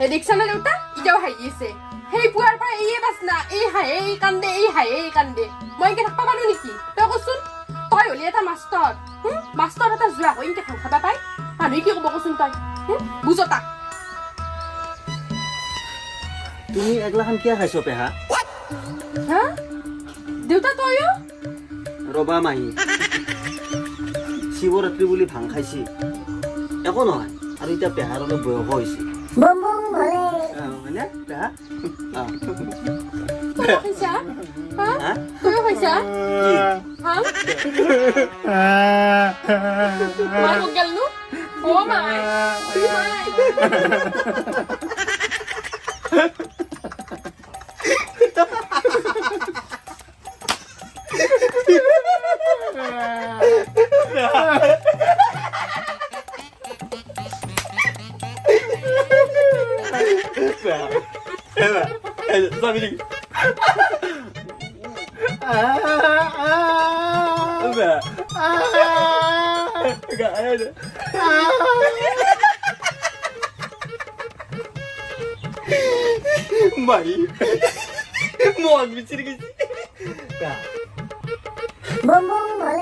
দেখছা না দেউতা ইটাও হাঁহি আছে সেই পুৱাৰ পৰা এইয়ে বাচ না এই হাঁহে এই কান্দে এই হাঁহে এই কান্দে মই এনেকে থাকবা পাৰো নেকি তই কচোন তই হলি এটা মাষ্টৰ মাষ্টৰ এটা যোৱা হৈ এনেকে খাবা পাই মানুহে কি ক'ব কচোন তই বুজ তাক তুমি একলাখান কিয় খাইছো পেহা হা দেউতা তইও ৰবা মাহী শিৱৰাত্ৰি বুলি ভাং খাইছি একো নহয় আৰু এতিয়া পেহাৰ অলপ বয়স হৈছে হয়নে পেহা তইও খাইছা হা তইও খাইছা হা মাই মোক গেল নো অ মাই Mày Mòn mình xin cái gì Bum bum